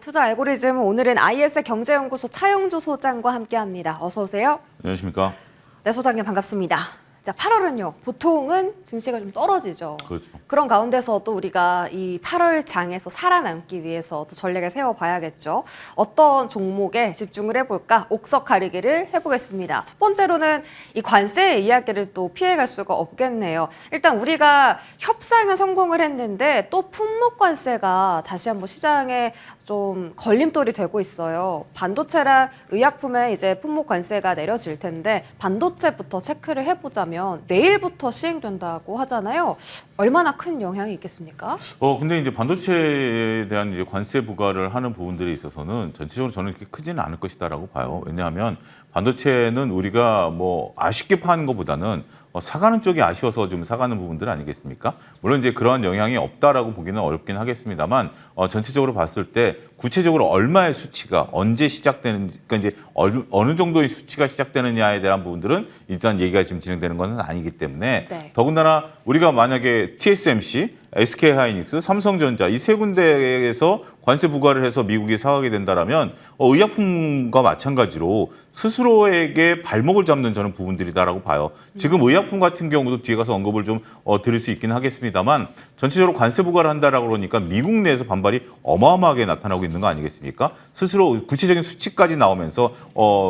투자 알고리즘 오늘은 IS 경제연구소 차영주 소장과 함께합니다. 어서 오세요. 안녕하십니까? 네, 소장님 반갑습니다. 자, 8월은요. 보통은 증시가 좀 떨어지죠. 그렇죠. 그런 가운데서 또 우리가 이 8월 장에서 살아남기 위해서 또 전략을 세워봐야겠죠. 어떤 종목에 집중을 해볼까? 옥석 가리기를 해보겠습니다. 첫 번째로는 이 관세 이야기를 또 피해갈 수가 없겠네요. 일단 우리가 협상은 성공을 했는데 또 품목 관세가 다시 한번 시장에 좀 걸림돌이 되고 있어요. 반도체랑 의약품에 이제 품목 관세가 내려질 텐데 반도체부터 체크를 해보자면 내일부터 시행된다고 하잖아요. 얼마나 큰 영향이 있겠습니까? 근데 이제 반도체에 대한 이제 관세 부과를 하는 부분들에 있어서는 전체적으로 저는 그렇게 크지는 않을 것이다라고 봐요. 왜냐하면 반도체는 우리가 뭐 아쉽게 파는 것보다는 사가는 쪽이 아쉬워서 좀 사가는 부분들 아니겠습니까? 물론 이제 그러한 영향이 없다라고 보기는 어렵긴 하겠습니다만 전체적으로 봤을 때 구체적으로 얼마의 수치가 언제 시작되는지, 그러니까 이제 어느 정도의 수치가 시작되느냐에 대한 부분들은 일단 얘기가 지금 진행되는 것은 아니기 때문에 네. 더군다나 우리가 만약에 TSMC, SK하이닉스, 삼성전자 이 세 군데에서 관세 부과를 해서 미국이 사가게 된다라면 의약품과 마찬가지로 스스로에게 발목을 잡는 저는 부분들이다라고 봐요. 지금 의약품 같은 경우도 뒤에 가서 언급을 좀 드릴 수 있긴 하겠습니다만 전체적으로 관세 부과를 한다라고 그러니까 미국 내에서 반발이 어마어마하게 나타나고 있는 거 아니겠습니까? 스스로 구체적인 수치까지 나오면서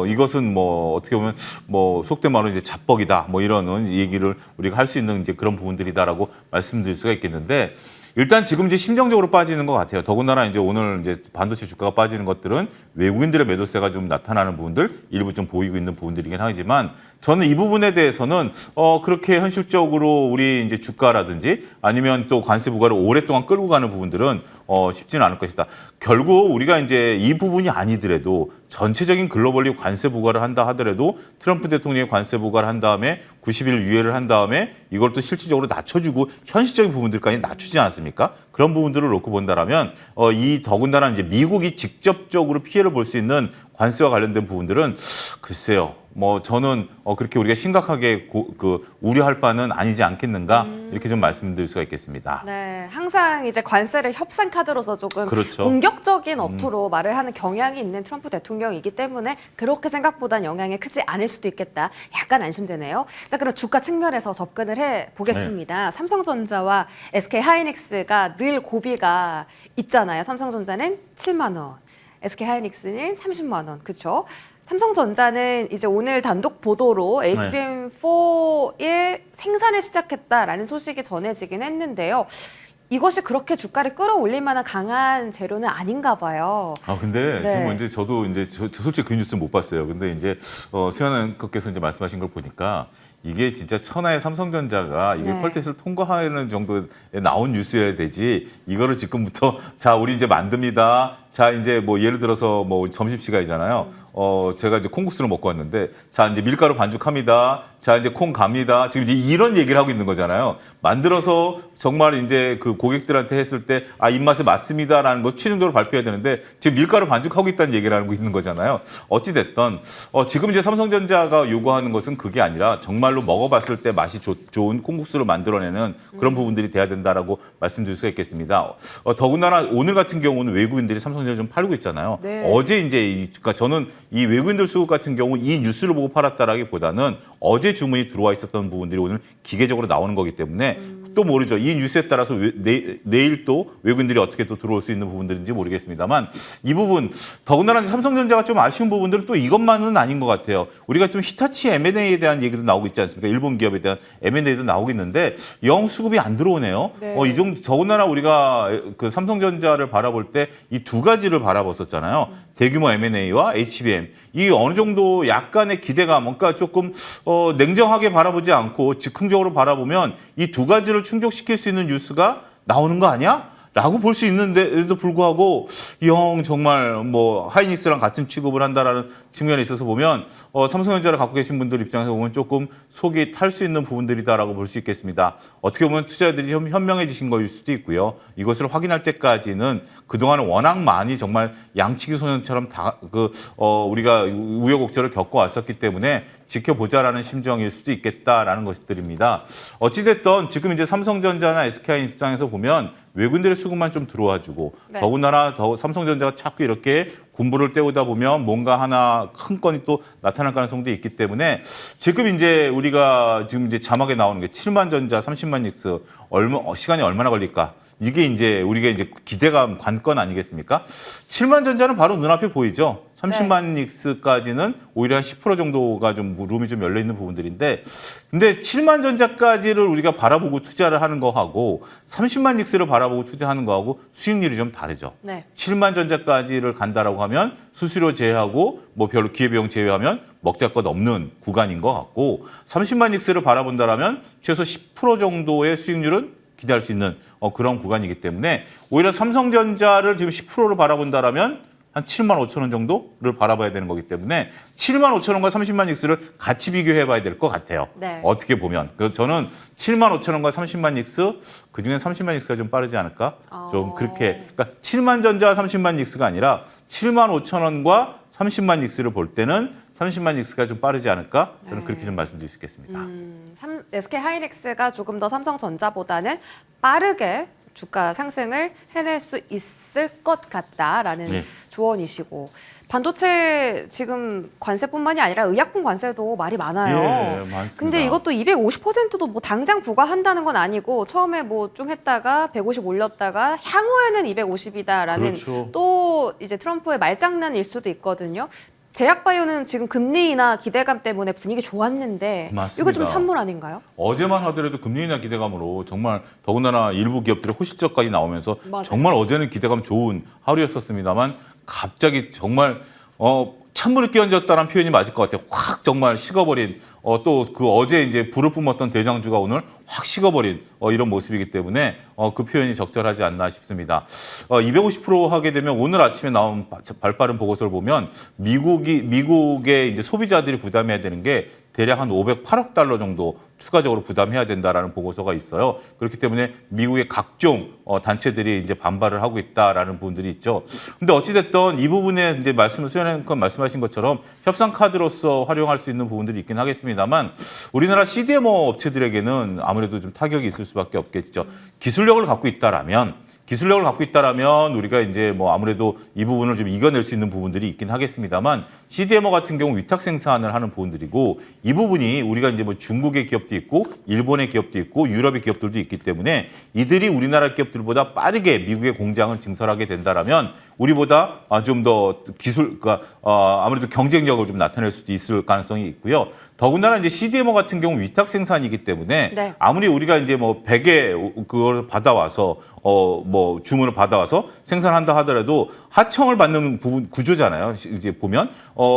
이것은 뭐 어떻게 보면 뭐 속된 말로 이제 잡벅이다 뭐 이런 얘기를 우리가 할 수 있는 이제 그런 부분들이다라고 말씀드릴 수가 있겠는데. 일단 지금 이제 심정적으로 빠지는 것 같아요. 더군다나 이제 오늘 이제 반도체 주가가 빠지는 것들은 외국인들의 매도세가 좀 나타나는 부분들, 일부 좀 보이고 있는 부분들이긴 하지만 저는 이 부분에 대해서는 그렇게 현실적으로 우리 이제 주가라든지 아니면 또 관세 부과를 오랫동안 끌고 가는 부분들은 쉽지는 않을 것이다. 결국 우리가 이제 이 부분이 아니더라도 전체적인 글로벌리 관세 부과를 한다 하더라도 트럼프 대통령이 관세 부과를 한 다음에 90일 유예를 한 다음에 이걸 또 실질적으로 낮춰주고 현실적인 부분들까지 낮추지 않았습니까? 그런 부분들을 놓고 본다라면 이 더군다나 이제 미국이 직접적으로 피해를 볼 수 있는 관세와 관련된 부분들은 글쎄요. 뭐 저는 그렇게 우리가 심각하게 우려할 바는 아니지 않겠는가 이렇게 좀 말씀드릴 수가 있겠습니다. 네, 항상 이제 관세를 협상 카드로서 조금 그렇죠. 공격적인 어투로 말을 하는 경향이 있는 트럼프 대통령이기 때문에 그렇게 생각보단 영향이 크지 않을 수도 있겠다. 약간 안심되네요. 자, 그럼 주가 측면에서 접근을 해 보겠습니다. 네. 삼성전자와 SK하이닉스가 늘 고비가 있잖아요. 삼성전자는 7만 원, SK하이닉스는 30만 원, 그렇죠? 삼성전자는 이제 오늘 단독 보도로 HBM4의 생산을 시작했다라는 소식이 전해지긴 했는데요. 이것이 그렇게 주가를 끌어올릴 만한 강한 재료는 아닌가 봐요. 근데 네. 지금 이제 저도 이제 솔직히 그 뉴스는 못 봤어요. 근데 이제 수현 앵커께서 이제 말씀하신 걸 보니까 이게 진짜 천하의 삼성전자가 이게 네. 퀄테스트를 통과하는 정도에 나온 뉴스여야 되지. 이거를 지금부터 자 우리 이제 만듭니다. 자 이제 뭐 예를 들어서 뭐 점심 시간이잖아요. 제가 이제 콩국수를 먹고 왔는데 자 이제 밀가루 반죽합니다. 자 이제 콩 갑니다. 지금 이제 이런 얘기를 하고 있는 거잖아요. 만들어서 정말 이제 그 고객들한테 했을 때 입맛에 맞습니다라는 거 최종적으로 발표해야 되는데 지금 밀가루 반죽하고 있다는 얘기를 하고 있는 거잖아요. 어찌 됐든 지금 이제 삼성전자가 요구하는 것은 그게 아니라 정말로 먹어봤을 때 맛이 좋은 콩국수를 만들어내는 그런 부분들이 돼야 된다라고 말씀드릴 수가 있겠습니다. 더군다나 오늘 같은 경우는 외국인들이 삼성전자 좀 팔고 있잖아요. 네. 어제 이제 그러니까 저는 이 외국인들 수급 같은 경우 이 뉴스를 보고 팔았다라기보다는 어제 주문이 들어와 있었던 부분들이 오늘 기계적으로 나오는 거기 때문에 또 모르죠. 이 뉴스에 따라서 내일 또 외국인들이 어떻게 또 들어올 수 있는 부분들인지 모르겠습니다만 이 부분 더군다나 삼성전자가 좀 아쉬운 부분들은 또 이것만은 아닌 것 같아요. 우리가 좀 히타치 M&A에 대한 얘기도 나오고 있지 않습니까? 일본 기업에 대한 M&A도 나오고 있는데 영 수급이 안 들어오네요. 네. 이 정도 더군다나 우리가 그 삼성전자를 바라볼 때 이 두 가지를 바라봤었잖아요. 대규모 M&A와 HBM. 이 어느 정도 약간의 기대감, 그러니까 조금 냉정하게 바라보지 않고 즉흥적으로 바라보면 이 두 가지를 충족시킬 수 있는 뉴스가 나오는 거 아니야? 라고 볼 수 있는데도 불구하고 영 정말 뭐 하이닉스랑 같은 취급을 한다라는 측면에 있어서 보면 삼성전자를 갖고 계신 분들 입장에서 보면 조금 속이 탈 수 있는 부분들이다라고 볼 수 있겠습니다. 어떻게 보면 투자자들이 현명해지신 거일 수도 있고요. 이것을 확인할 때까지는 그동안은 워낙 많이 정말 양치기 소년처럼 우리가 우여곡절을 겪어왔었기 때문에 지켜보자라는 심정일 수도 있겠다라는 것들입니다. 어찌됐든 지금 이제 삼성전자나 SK하이닉스 입장에서 보면 외국인들의 수급만 좀 들어와주고 네. 더군다나 삼성전자가 자꾸 이렇게 군부를 때우다 보면 뭔가 하나 큰 건이 또 나타날 가능성도 있기 때문에 지금 이제 우리가 지금 이제 자막에 나오는 게 7만 전자, 30만 닉스 시간이 얼마나 걸릴까? 이게 이제 우리가 이제 기대감 관건 아니겠습니까? 7만 전자는 바로 눈앞에 보이죠. 30만 닉스까지는 오히려 한 10% 정도가 좀 룸이 좀 열려 있는 부분들인데, 근데 7만 전자까지를 우리가 바라보고 투자를 하는 거하고 30만 닉스를 바라보고 투자하는 거하고 수익률이 좀 다르죠. 네. 7만 전자까지를 간다라고 하면 수수료 제외하고 뭐 별로 기회비용 제외하면 먹자 것 없는 구간인 것 같고 30만 닉스를 바라본다라면 최소 10% 정도의 수익률은 기대할 수 있는 그런 구간이기 때문에 오히려 삼성전자를 지금 10%를 바라본다라면 한 7만 5천 원 정도를 바라봐야 되는 거기 때문에 7만 5천 원과 30만 닉스를 같이 비교해 봐야 될 것 같아요. 네. 어떻게 보면. 그래서 저는 7만 5천 원과 30만 닉스, 그중에 30만 닉스가 좀 빠르지 않을까? 좀 그렇게. 그러니까 7만 전자와 30만 닉스가 아니라 7만 5천 원과 30만 닉스를 볼 때는 30만 닉스가 좀 빠르지 않을까? 저는 그렇게 좀 말씀드릴 수 있겠습니다. SK하이닉스가 조금 더 삼성전자보다는 빠르게 주가 상승을 해낼 수 있을 것 같다라는 네. 조언이시고 반도체 지금 관세뿐만이 아니라 의약품 관세도 말이 많아요. 예, 많습니다. 근데 이것도 250%도 뭐 당장 부과한다는 건 아니고 처음에 뭐 좀 했다가 150 올렸다가 향후에는 250이다라는 그렇죠. 또 이제 트럼프의 말장난일 수도 있거든요. 제약바이오는 지금 금리 인하 기대감 때문에 분위기 좋았는데 맞습니다. 이거 좀 찬물 아닌가요? 어제만 하더라도 금리 인하 기대감으로 정말 더군다나 일부 기업들의 호실적까지 나오면서 맞아요. 정말 어제는 기대감 좋은 하루였었습니다만 갑자기 정말 찬물을 끼얹었다는 표현이 맞을 것 같아요. 확 정말 식어버린 또 그 어제 이제 불을 뿜었던 대장주가 오늘 확 식어버린 이런 모습이기 때문에 그 표현이 적절하지 않나 싶습니다. 250% 하게 되면 오늘 아침에 나온 발빠른 보고서를 보면 미국의 이제 소비자들이 부담해야 되는 게 대략 한 508억 달러 정도 추가적으로 부담해야 된다라는 보고서가 있어요. 그렇기 때문에 미국의 각종 단체들이 이제 반발을 하고 있다라는 부분들이 있죠. 근데 어찌됐든 이 부분에 이제 말씀하신 것처럼 협상 카드로서 활용할 수 있는 부분들이 있긴 하겠습니다만 우리나라 CDMO 업체들에게는 아무래도 좀 타격이 있을 수밖에 없겠죠. 기술력을 갖고 있다라면 우리가 이제 뭐 아무래도 이 부분을 좀 이겨낼 수 있는 부분들이 있긴 하겠습니다만 CDMO 같은 경우 위탁 생산을 하는 부분들이고 이 부분이 우리가 이제 뭐 중국의 기업도 있고 일본의 기업도 있고 유럽의 기업들도 있기 때문에 이들이 우리나라 기업들보다 빠르게 미국의 공장을 증설하게 된다라면 우리보다 좀 더 그러니까 아무래도 경쟁력을 좀 나타낼 수도 있을 가능성이 있고요. 더군다나 이제 CDMO 같은 경우 위탁 생산이기 때문에 네. 아무리 우리가 이제 뭐 100에 그걸 받아와서 뭐 주문을 받아와서 생산한다 하더라도 하청을 받는 부분 구조잖아요. 이제 보면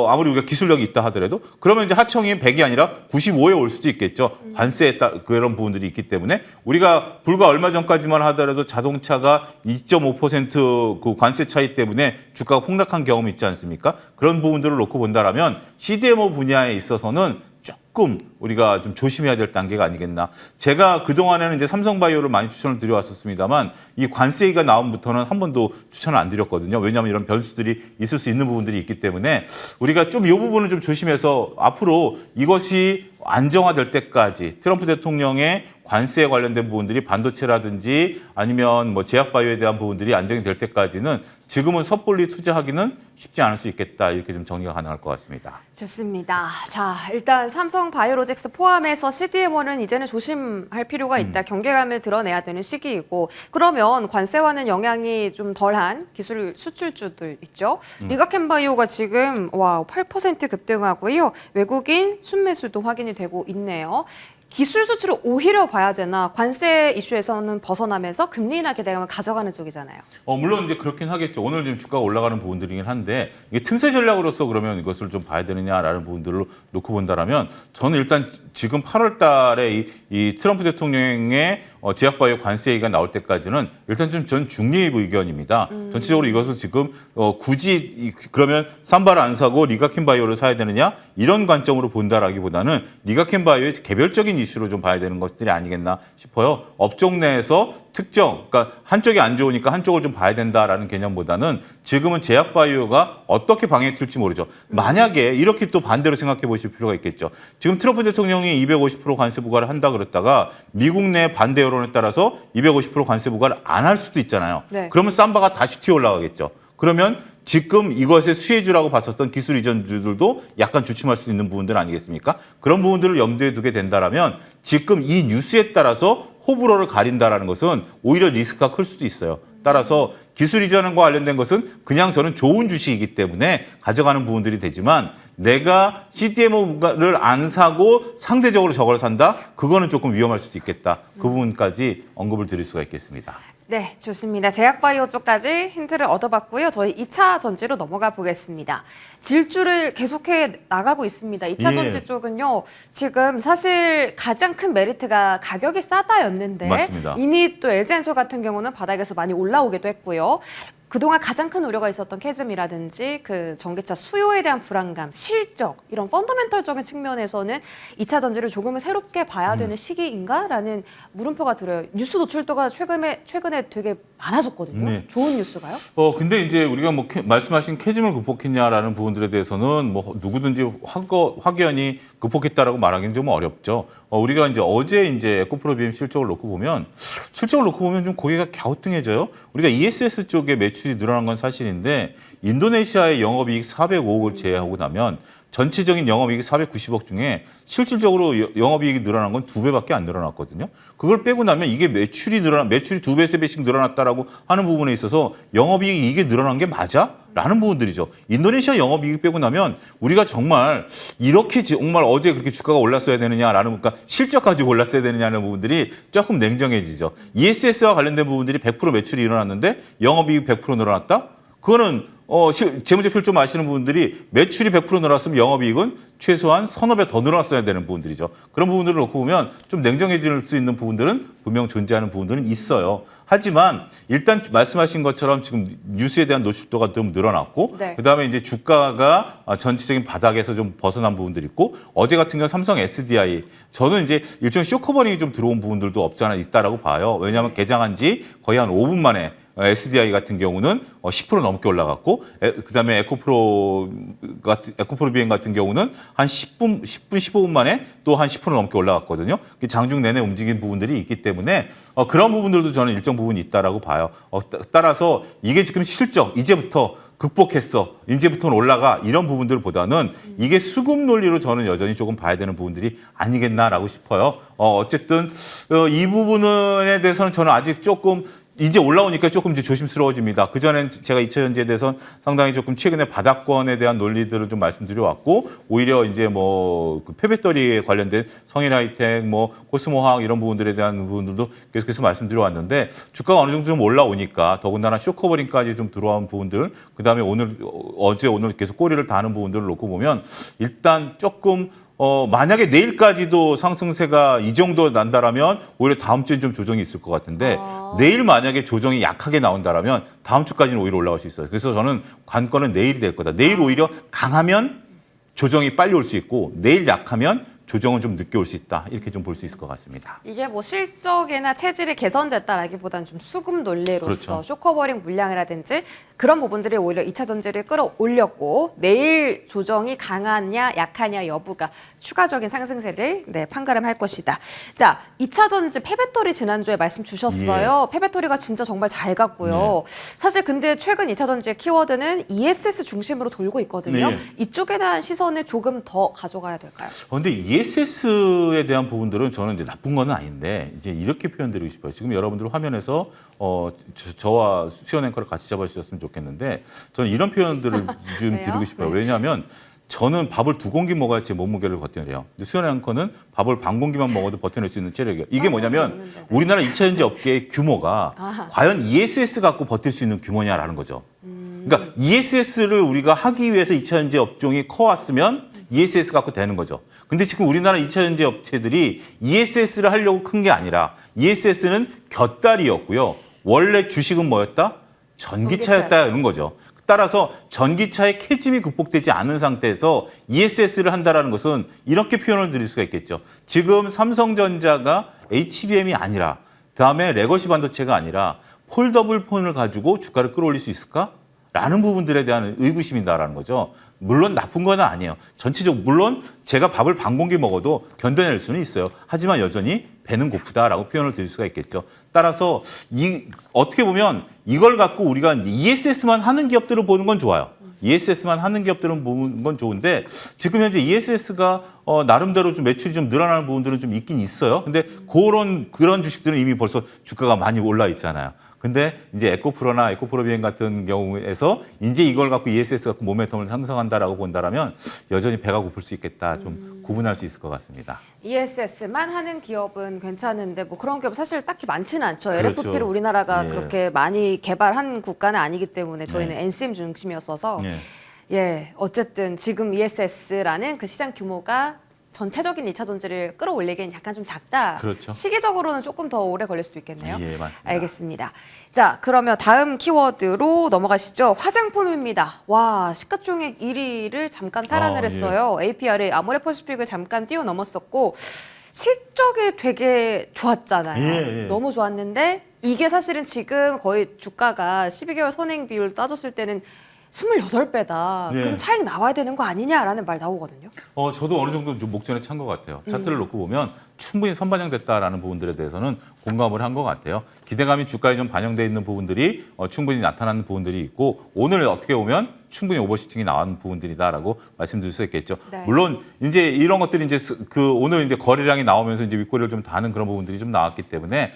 아무리 우리가 기술력이 있다 하더라도 그러면 이제 하청이 100이 아니라 95에 올 수도 있겠죠. 관세에 따른 그런 부분들이 있기 때문에 우리가 불과 얼마 전까지만 하더라도 자동차가 2.5% 관세 차이 때문에 주가가 폭락한 경험이 있지 않습니까? 그런 부분들을 놓고 본다라면 CDMO 분야에 있어서는 조금 우리가 좀 조심해야 될 단계가 아니겠나. 제가 그동안에는 이제 삼성바이오를 많이 추천을 드려왔었습니다만 이 관세가 나온부터는 한 번도 추천을 안 드렸거든요. 왜냐하면 이런 변수들이 있을 수 있는 부분들이 있기 때문에 우리가 좀 이 부분을 좀 조심해서 앞으로 이것이 안정화될 때까지 트럼프 대통령의 관세에 관련된 부분들이 반도체라든지 아니면 뭐 제약바이오에 대한 부분들이 안정이 될 때까지는 지금은 섣불리 투자하기는 쉽지 않을 수 있겠다. 이렇게 좀 정리가 가능할 것 같습니다. 좋습니다. 자, 일단 삼성 바이오로직스 포함해서 CDMO는 이제는 조심할 필요가 있다. 경계감을 드러내야 되는 시기이고 그러면 관세와는 영향이 좀 덜한 기술 수출주들 있죠. 리가켄바이오가 지금 8% 급등하고요. 외국인 순매수도 확인이 되고 있네요. 기술 수출을 오히려 봐야 되나 관세 이슈에서는 벗어나면서 금리 인하 기대감을 가져가는 쪽이잖아요. 물론 이제 그렇긴 하겠죠. 오늘 지금 주가가 올라가는 부분들이긴 한데 이게 틈새 전략으로서 그러면 이것을 좀 봐야 되느냐라는 부분들을 놓고 본다라면 저는 일단 지금 8월 달에 이 트럼프 대통령의 제약바이오 관세 얘기가 나올 때까지는 일단 좀 전 중립 의견입니다. 전체적으로 이것을 지금 굳이 그러면 삼바를 안 사고 리가켄바이오를 사야 되느냐 이런 관점으로 본다라기보다는 리가켄바이오의 개별적인 이슈로 좀 봐야 되는 것들이 아니겠나 싶어요. 업종 내에서 특정, 그러니까 한쪽이 안 좋으니까 한쪽을 좀 봐야 된다라는 개념보다는 지금은 제약바이오가 어떻게 방향이 틀지 모르죠. 만약에 이렇게 또 반대로 생각해 보실 필요가 있겠죠. 지금 트럼프 대통령이 250% 관세 부과를 한다 그랬다가 미국 내 반대 여론에 따라서 250% 관세 부과를 안 할 수도 있잖아요. 네. 그러면 삼바가 다시 튀어 올라가겠죠. 그러면 지금 이것의 수혜주라고 봤었던 기술 이전주들도 약간 주춤할 수 있는 부분들 아니겠습니까? 그런 부분들을 염두에 두게 된다라면 지금 이 뉴스에 따라서 호불호를 가린다라는 것은 오히려 리스크가 클 수도 있어요. 따라서 기술 이전과 관련된 것은 그냥 저는 좋은 주식이기 때문에 가져가는 부분들이 되지만 내가 CDMO를 안 사고 상대적으로 저걸 산다? 그거는 조금 위험할 수도 있겠다. 그 부분까지 언급을 드릴 수가 있겠습니다. 네, 좋습니다. 제약바이오 쪽까지 힌트를 얻어봤고요. 저희 2차 전지로 넘어가 보겠습니다. 질주를 계속해 나가고 있습니다. 2차 예. 전지 쪽은요. 지금 사실 가장 큰 메리트가 가격이 싸다였는데 맞습니다. 이미 또 LG엔솔 같은 경우는 바닥에서 많이 올라오기도 했고요. 그동안 가장 큰 우려가 있었던 캐즘이라든지 그 전기차 수요에 대한 불안감, 실적 이런 펀더멘털적인 측면에서는 2차 전지를 조금은 새롭게 봐야 되는 시기인가라는 물음표가 들어요. 뉴스 노출도가 최근에 되게 많아졌거든요. 네. 좋은 뉴스가요? 근데 이제 우리가 뭐 말씀하신 캐즘을 극복했냐라는 부분들에 대해서는 뭐 누구든지 확연히 극복했다라고 말하기는 좀 어렵죠. 우리가 이제 어제 이제 에코프로 BM 실적을 놓고 보면 좀 고개가 갸우뚱해져요. 우리가 ESS 쪽에 매출이 늘어난 건 사실인데 인도네시아의 영업이익 405억을 제외하고 나면 전체적인 영업이익이 490억 중에 실질적으로 영업이익이 늘어난 건 2배밖에 안 늘어났거든요. 그걸 빼고 나면 이게 매출이 2배, 3배씩 늘어났다라고 하는 부분에 있어서 영업이익이 이게 늘어난 게 맞아? 라는 부분들이죠. 인도네시아 영업이익 빼고 나면 우리가 정말 이렇게 정말 어제 그렇게 주가가 올랐어야 되느냐라는, 그러니까 실적 가지고 올랐어야 되느냐는 부분들이 조금 냉정해지죠. ESS와 관련된 부분들이 100% 매출이 일어났는데 영업이익 100% 늘어났다? 그거는 재무제표를 좀 아시는 분들이 매출이 100% 늘었으면 영업이익은 최소한 서너 배 더 늘어났어야 되는 부분들이죠. 그런 부분들을 놓고 보면 좀 냉정해질 수 있는 부분들은 분명 존재하는 부분들은 있어요. 하지만 일단 말씀하신 것처럼 지금 뉴스에 대한 노출도가 좀 늘어났고 네. 그다음에 이제 주가가 전체적인 바닥에서 좀 벗어난 부분들이 있고 어제 같은 경우 삼성 SDI 저는 이제 일종의 쇼커버링이 좀 들어온 부분들도 없지 않아 있다라고 봐요. 왜냐하면 개장한 지 거의 한 5분 만에 SDI 같은 경우는 10% 넘게 올라갔고, 그다음에 에코프로 BM 같은 경우는 한 10분, 15분 만에 또 한 10% 넘게 올라갔거든요. 장중 내내 움직인 부분들이 있기 때문에 그런 부분들도 저는 일정 부분 있다라고 봐요. 따라서 이게 지금 실적 이제부터 극복했어. 이제부터는 올라가. 이런 부분들보다는 이게 수급 논리로 저는 여전히 조금 봐야 되는 부분들이 아니겠나라고 싶어요. 어쨌든 이 부분에 대해서는 저는 아직 조금 이제 올라오니까 조금 이제 조심스러워집니다. 그전엔 제가 2차 전지에 대해서 상당히 조금 최근에 바닥권에 대한 논리들을 좀 말씀드려왔고, 오히려 이제 뭐 그 폐배터리에 관련된 성일하이텍, 뭐 코스모화학 이런 부분들에 대한 부분들도 계속해서 말씀드려왔는데, 주가가 어느 정도 좀 올라오니까 더군다나 쇼커버링까지 좀 들어온 부분들, 그 다음에 어제 오늘 계속 꼬리를 다는 부분들을 놓고 보면 일단 조금 만약에 내일까지도 상승세가 이 정도 난다라면 오히려 다음 주엔 좀 조정이 있을 것 같은데 내일 만약에 조정이 약하게 나온다라면 다음 주까지는 오히려 올라갈 수 있어요. 그래서 저는 관건은 내일이 될 거다. 내일 오히려 강하면 조정이 빨리 올 수 있고 내일 약하면 조정은 좀 늦게 올 수 있다. 이렇게 좀 볼 수 있을 것 같습니다. 이게 뭐 실적이나 체질이 개선됐다라기보다는 좀 수급 논리로서 그렇죠. 쇼커버링 물량이라든지 그런 부분들이 오히려 2차 전지를 끌어올렸고 내일 조정이 강하냐 약하냐 여부가 추가적인 상승세를 판가름할 것이다. 자, 2차 전지 폐배터리 지난주에 말씀 주셨어요. 폐배터리가 진짜 정말 잘 갔고요. 사실 근데 최근 2차 전지의 키워드는 ESS 중심으로 돌고 있거든요. 네. 이쪽에 대한 시선을 조금 더 가져가야 될까요? 그런데 ESS에 대한 부분들은 저는 이제 나쁜 건 아닌데 이제 이렇게 표현드리고 싶어요. 지금 여러분들 화면에서 저와 수연 앵커를 같이 잡아주셨으면 좋겠는데 저는 이런 표현들을 좀 왜요? 드리고 싶어요. 네. 왜냐하면 저는 밥을 2공기 먹어야 제 몸무게를 버텨내요. 수연 앵커는 밥을 반 공기만 먹어도 버텨낼 수 있는 체력이에요. 이게 뭐냐면 먹는데, 네. 우리나라 2차 전지 업계의 규모가 과연 ESS 갖고 버틸 수 있는 규모냐라는 거죠. 그러니까 ESS를 우리가 하기 위해서 2차 전지 업종이 커왔으면 ESS 갖고 되는 거죠. 근데 지금 우리나라 2차 전지 업체들이 ESS를 하려고 큰 게 아니라 ESS는 곁다리였고요. 원래 주식은 뭐였다? 전기차였다는 거죠. 따라서 전기차의 캐즘이 극복되지 않은 상태에서 ESS를 한다는 것은 이렇게 표현을 드릴 수가 있겠죠. 지금 삼성전자가 HBM이 아니라 다음에 레거시 반도체가 아니라 폴더블 폰을 가지고 주가를 끌어올릴 수 있을까? 라는 부분들에 대한 의구심이다라는 거죠. 물론 나쁜 건 아니에요. 전체적으로 물론 제가 밥을 반 공기 먹어도 견뎌낼 수는 있어요. 하지만 여전히 배는 고프다라고 표현을 드릴 수가 있겠죠. 따라서 어떻게 보면 이걸 갖고 우리가 ESS만 하는 기업들을 보는 건 좋아요. ESS만 하는 기업들은 보는 건 좋은데 지금 현재 ESS가 나름대로 좀 매출이 좀 늘어나는 부분들은 좀 있긴 있어요. 근데 그런 주식들은 이미 벌써 주가가 많이 올라 있잖아요. 근데 이제 에코프로나 에코프로비엔 같은 경우에서 이제 이걸 갖고 ESS 갖고 모멘텀을 상승한다라고 본다라면 여전히 배가 고플 수 있겠다. 좀 구분할 수 있을 것 같습니다. ESS만 하는 기업은 괜찮은데 뭐 그런 기업 사실 딱히 많지는 않죠. 그렇죠. LFP를 우리나라가 예. 그렇게 많이 개발한 국가는 아니기 때문에 저희는 네. NCM 중심이었어서 예. 예, 어쨌든 지금 ESS라는 그 시장 규모가 전체적인 2차 전지를 끌어올리기엔 약간 좀 작다. 그렇죠. 시기적으로는 조금 더 오래 걸릴 수도 있겠네요. 예, 맞습니다. 알겠습니다. 자, 그러면 다음 키워드로 넘어가시죠. 화장품입니다. 와, 시가총액 1위를 잠깐 탈환을 예. 했어요. APR이 아모레퍼시픽을 잠깐 뛰어넘었었고 실적이 되게 좋았잖아요. 예, 예. 너무 좋았는데 이게 사실은 지금 거의 주가가 12개월 선행 비율 따졌을 때는 28배다. 예. 그럼 차익 나와야 되는 거 아니냐라는 말 나오거든요. 저도 어느 정도 좀 목전에 찬 것 같아요. 차트를 놓고 보면 충분히 선반영됐다라는 부분들에 대해서는 공감을 한 것 같아요. 기대감이 주가에 좀 반영돼 있는 부분들이 충분히 나타나는 부분들이 있고 오늘 어떻게 보면 충분히 오버슈팅이 나온 부분들이다라고 말씀드릴 수 있겠죠. 네. 물론 이제 이런 것들이 이제 오늘 이제 거래량이 나오면서 이제 윗꼬리를 좀 다는 그런 부분들이 좀 나왔기 때문에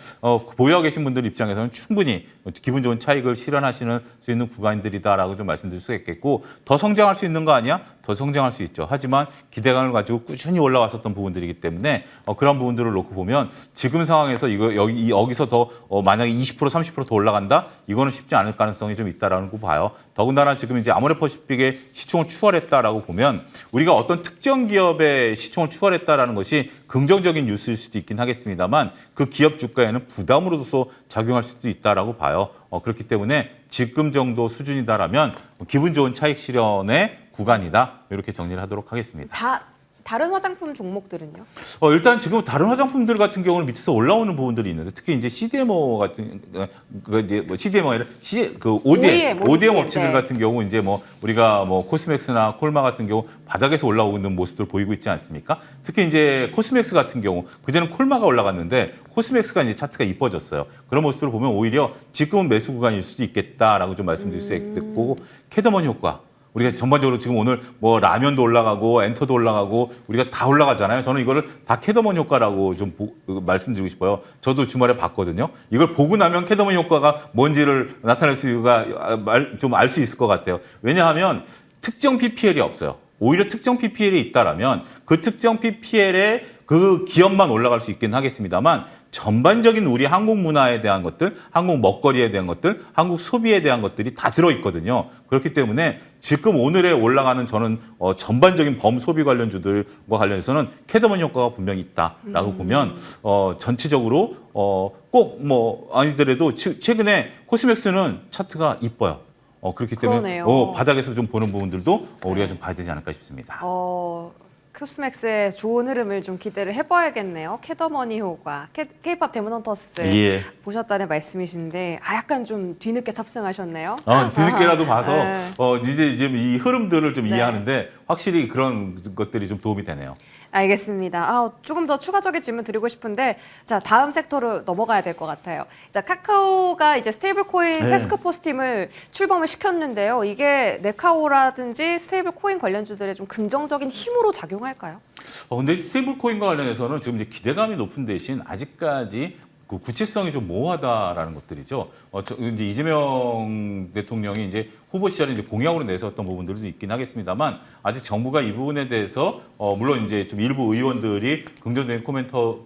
보유하고 계신 분들 입장에서는 충분히 기분 좋은 차익을 실현하시는 수 있는 구간들이다라고 좀 말씀드릴 수 있겠고 더 성장할 수 있는 거 아니야? 더 성장할 수 있죠. 하지만 기대감을 가지고 꾸준히 올라왔었던 부분들이기 때문에 그런 부분들을 놓고 보면 지금 상황에서 여기서 더 만약에 20% 30%더 올라간다? 이거는 쉽지 않을 가능성이 좀 있다라는 거 봐요. 더군다나 지금 이제 아모레퍼시픽의 시총을 추월했다라고 보면 우리가 어떤 특정 기업의 시총을 추월했다라는 것이 긍정적인 뉴스일 수도 있긴 하겠습니다만 그 기업 주가에는 부담으로서 작용할 수도 있다라고 봐요. 그렇기 때문에 지금 정도 수준이다라면 기분 좋은 차익 실현의 구간이다. 이렇게 정리를 하도록 하겠습니다. 다른 화장품 종목들은요? 일단 지금 다른 화장품들 같은 경우는 밑에서 올라오는 부분들이 있는데 특히 이제 CDMO 같은 이제 뭐 CDMO 아니라 ODM 업체들 네. 같은 경우 이제 뭐 우리가 뭐 코스맥스나 콜마 같은 경우 바닥에서 올라오고 있는 모습들 보이고 있지 않습니까? 특히 이제 코스맥스 같은 경우 그전엔 콜마가 올라갔는데 코스맥스가 이제 차트가 이뻐졌어요. 그런 모습을 보면 오히려 지금은 매수 구간일 수도 있겠다라고 좀 말씀드릴 수 있고 캐더먼 효과. 우리가 전반적으로 지금 오늘 뭐 라면도 올라가고 엔터도 올라가고 우리가 다 올라가잖아요. 저는 이거를 다 캐더먼 효과라고 좀 말씀드리고 싶어요. 저도 주말에 봤거든요. 이걸 보고 나면 캐더먼 효과가 뭔지를 나타낼 수가 좀 알 수 있을 것 같아요. 왜냐하면 특정 PPL이 없어요. 오히려 특정 PPL이 있다라면 그 특정 PPL에 그 기업만 올라갈 수 있긴 하겠습니다만 전반적인 우리 한국 문화에 대한 것들, 한국 먹거리에 대한 것들, 한국 소비에 대한 것들이 다 들어있거든요. 그렇기 때문에 지금 오늘에 올라가는 저는 전반적인 범소비 관련주들과 관련해서는 캐더먼 효과가 분명히 있다라고 보면 전체적으로 꼭 뭐 아니더라도 최근에 코스맥스는 차트가 이뻐요. 그렇기 때문에 그러네요. 바닥에서 좀 보는 부분들도 우리가 좀 봐야 되지 않을까 싶습니다. 코스맥스의 좋은 흐름을 좀 기대를 해봐야겠네요. 캐더머니 효과, K-팝 데몬헌터스 예. 보셨다는 말씀이신데 약간 좀 뒤늦게 탑승하셨네요. 뒤늦게라도 봐서 네. 이제 지금 이 흐름들을 좀 네. 이해하는데 확실히 그런 것들이 좀 도움이 되네요. 알겠습니다. 조금 더 추가적인 질문 드리고 싶은데 자 다음 섹터로 넘어가야 될 것 같아요. 자 카카오가 이제 스테이블 코인 네. 태스크포스 팀을 출범을 시켰는데요. 이게 네카오라든지 스테이블 코인 관련주들의 좀 긍정적인 힘으로 작용할까요? 근데 스테이블 코인과 관련해서는 지금 이제 기대감이 높은 대신 아직까지 그 구체성이 좀 모호하다라는 것들이죠. 이제 이재명 대통령이 이제 후보 시절에 이제 공약으로 내세웠던 부분들도 있긴 하겠습니다만 아직 정부가 이 부분에 대해서 물론 이제 좀 일부 의원들이 긍정적인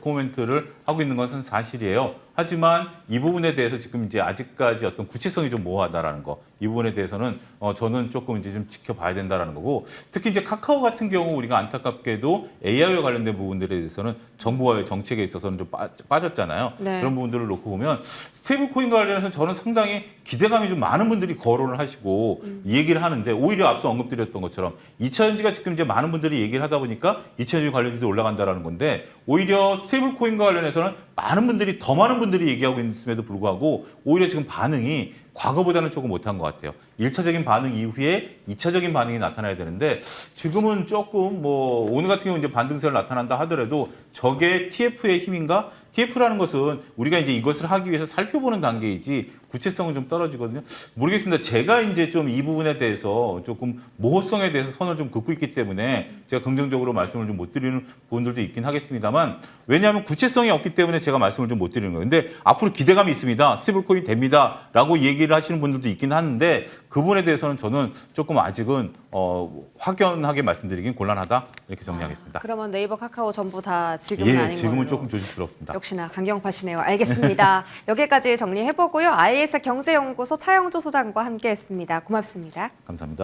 코멘트를 하고 있는 것은 사실이에요. 하지만 이 부분에 대해서 지금 이제 아직까지 어떤 구체성이 좀 모호하다라는 거, 이 부분에 대해서는 저는 조금 이제 좀 지켜봐야 된다라는 거고, 특히 이제 카카오 같은 경우 우리가 안타깝게도 AI와 관련된 부분들에 대해서는 정부와의 정책에 있어서는 좀 빠졌잖아요. 네. 그런 부분들을 놓고 보면 스테이블 코인과 관련해서는 저는 상당히 기대감이 좀 많은 분들이 거론을 하시고 이 얘기를 하는데 오히려 앞서 언급드렸던 것처럼 2차 전지가 지금 이제 많은 분들이 얘기를 하다 보니까 2차 전지 관련해서 올라간다라는 건데 오히려 스테이블 코인과 관련해서 입장에서는 더 많은 분들이 얘기하고 있음에도 불구하고 오히려 지금 반응이 과거보다는 조금 못한 것 같아요. 1차적인 반응 이후에 2차적인 반응이 나타나야 되는데 지금은 조금 뭐 오늘 같은 경우 이제 반등세를 나타난다 하더라도 저게 TF의 힘인가? TF라는 것은 우리가 이제 이것을 하기 위해서 살펴보는 단계이지 구체성은 좀 떨어지거든요. 모르겠습니다. 제가 이제 좀 이 부분에 대해서 조금 모호성에 대해서 선을 좀 긋고 있기 때문에 제가 긍정적으로 말씀을 좀 못 드리는 부분들도 있긴 하겠습니다만 왜냐하면 구체성이 없기 때문에 제가 말씀을 좀 못 드리는 거예요. 근데 앞으로 기대감이 있습니다. 스테이블코인 됩니다라고 얘기를 하시는 분들도 있긴 하는데 그 부분에 대해서는 저는 조금 아직은 확연하게 말씀드리긴 곤란하다 이렇게 정리하겠습니다. 그러면 네이버, 카카오 전부 다 지금은 예, 아닌 지금은 걸로. 조금 조심스럽습니다. 역시나 강경파시네요. 알겠습니다. 여기까지 정리해보고요. IS 경제연구소 차영조 소장과 함께했습니다. 고맙습니다. 감사합니다.